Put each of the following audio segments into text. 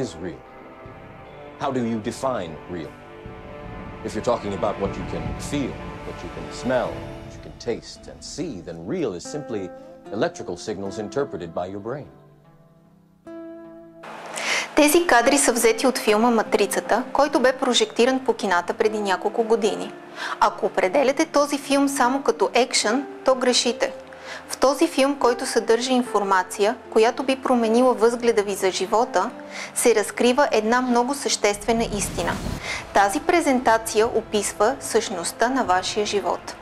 is real? How do you define real? If you're talking about what you can feel, what you can smell, what you can taste and see, then real is simply electrical signals interpreted by your brain. Тези кадри са взети от филма "Матрицата", който бе прожектиран по кината преди няколко години. Ако определяте този филм само като екшън, то грешите. В този филм, който съдържа информация, която би променила възгледа ви за живота, се разкрива една много съществена истина. Тази презентация описва същността на вашия живот.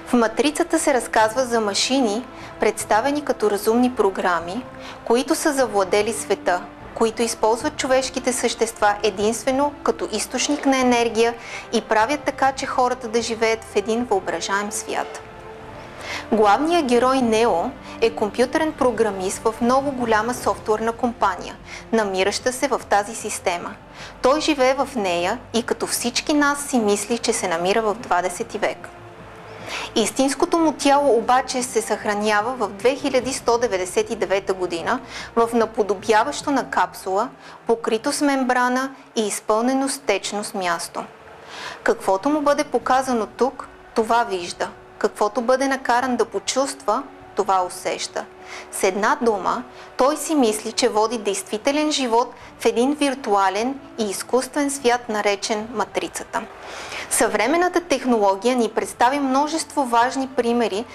В "Матрицата" се разказва за машини, представени като разумни програми, които са завладели света, които използват човешките същества единствено като източник на енергия и правят така, че хората да живеят в един въображаем свят. Главният герой Нео е компютърен програмист в много голяма софтуерна компания, намираща се в тази система. Той живее в нея и като всички нас си мисли, че се намира в 20 век. Истинското му тяло обаче се съхранява в 2199 година в наподобяващо на капсула, покрито с мембрана и изпълнено с течност място. Каквото му бъде показано тук, това вижда. Каквото бъде накаран да почувства, това усеща. С една дума, той си мисли, че води действителен живот в един виртуален и изкуствен свят, наречен "Матрицата". Съвременната технология ни представи множество важни примери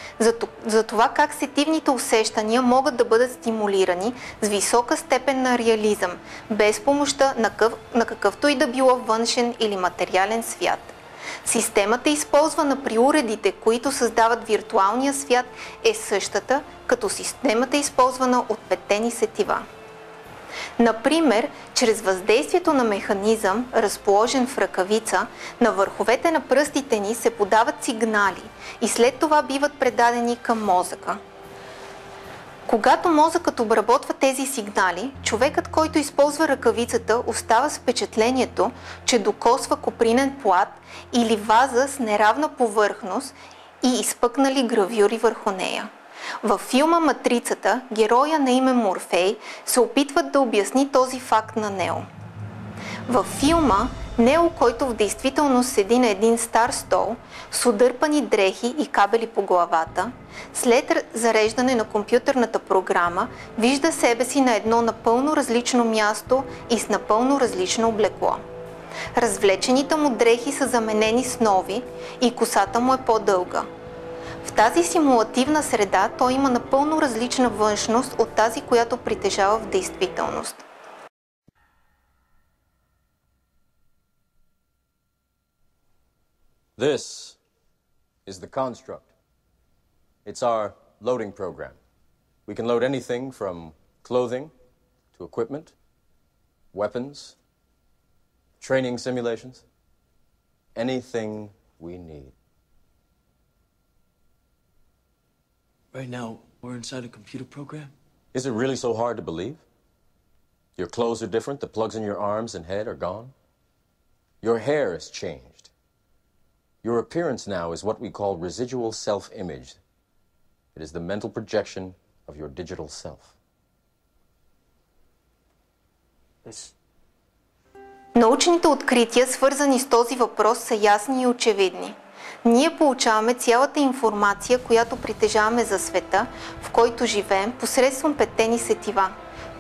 за това как сетивните усещания могат да бъдат стимулирани с висока степен на реализъм, без помощта на какъвто и да било външен или материален свят. Системата, използвана при уредите, които създават виртуалния свят, е същата като системата, използвана от петте ни сетива. Например, чрез въздействието на механизъм, разположен в ръкавица, на върховете на пръстите ни се подават сигнали и след това биват предадени към мозъка. Когато мозъкът обработва тези сигнали, човекът, който използва ръкавицата, остава с впечатлението, че докосва копринен плат или ваза с неравна повърхност и изпъкнали гравюри върху нея. Във филма "Матрицата" героя на име Морфей се опитват да обясни този факт на Нео. Във филма Нео, който в действителност седи на един стар стол с удърпани дрехи и кабели по главата, след зареждане на компютърната програма, вижда себе си на едно напълно различно място и с напълно различно облекло. Развлечените му дрехи са заменени с нови и косата му е по-дълга. В тази симулативна среда той има напълно различна външност от тази, която притежава в действителност. This is the construct. It's our loading program. We can load anything from clothing to equipment, weapons, training simulations, anything we need. Right now, we're inside a computer program? Is it really so hard to believe? Your clothes are different, the plugs in your arms and head are gone. Your hair has changed. Your appearance now is what we call residual self-image. It is the mental projection of your digital self. Научните открития, свързани с този въпрос, са ясни и очевидни. Ние получаваме цялата информация, която притежаваме за света, в който живеем, посредством петте ни сетива.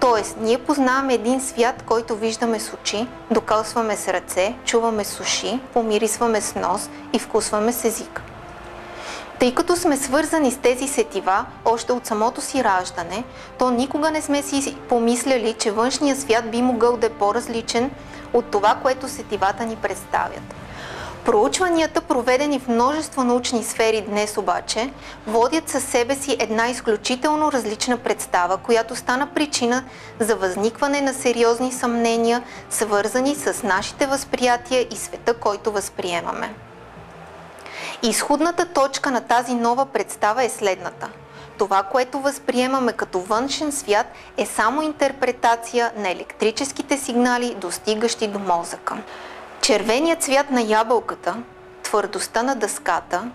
Тоест, ние познаваме един свят, който виждаме с очи, докосваме с ръце, чуваме с уши, помирисваме с нос и вкусваме с език. Тъй като сме свързани с тези сетива още от самото си раждане, то никога не сме си помисляли, че външният свят би могъл да е по-различен от това, което сетивата ни представят. Проучванията, проведени в множество научни сфери днес обаче, водят със себе си една изключително различна представа, която стана причина за възникване на сериозни съмнения, свързани с нашите възприятия и света, който възприемаме. Изходната точка на тази нова представа е следната. Това, което възприемаме като външен свят, е само интерпретация на електрическите сигнали, достигащи до мозъка. Червеният цвят на ябълката, твърдостта на дъската,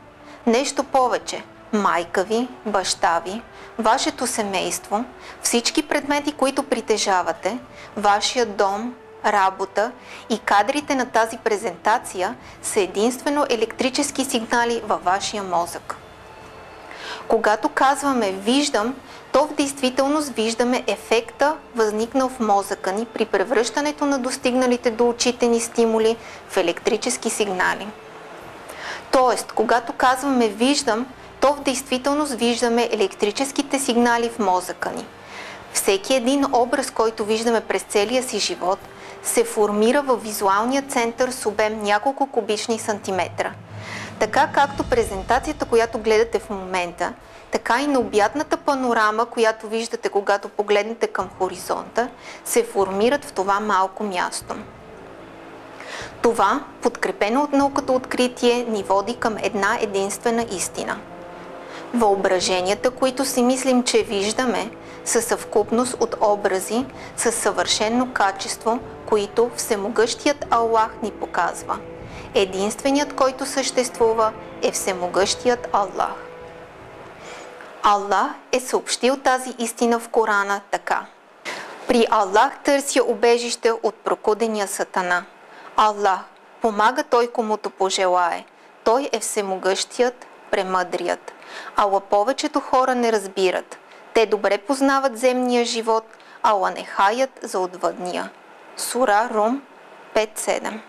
нещо повече, майка ви, баща ви, вашето семейство, всички предмети, които притежавате, вашия дом, работа и кадрите на тази презентация са единствено електрически сигнали във вашия мозък. Когато казваме «виждам», то в действителност виждаме ефекта, възникнал в мозъка ни при превръщането на достигналите до очите ни стимули в електрически сигнали. Тоест, когато казваме «виждам», то в действителност виждаме електрическите сигнали в мозъка ни. Всеки един образ, който виждаме през целия си живот, се формира във визуалния център с обем няколко кубични сантиметра. Така както презентацията, която гледате в момента, така и необятната панорама, която виждате, когато погледнете към хоризонта, се формират в това малко място. Това, подкрепено от науката откритие, ни води към една единствена истина. Въображенията, които си мислим, че виждаме, са съвкупност от образи със съвършено качество, които Всемогъщият Аллах ни показва. Единственият, който съществува, е Всемогъщият Аллах. Аллах е съобщил тази истина в Корана така. При Аллах търся убежище от прокудения сатана. Аллах помага той, комуто пожелае. Той е Всемогъщият, премъдрият. Ала повечето хора не разбират. Те добре познават земния живот, ала не хаят за отвъдния. Сура Рум 5.7.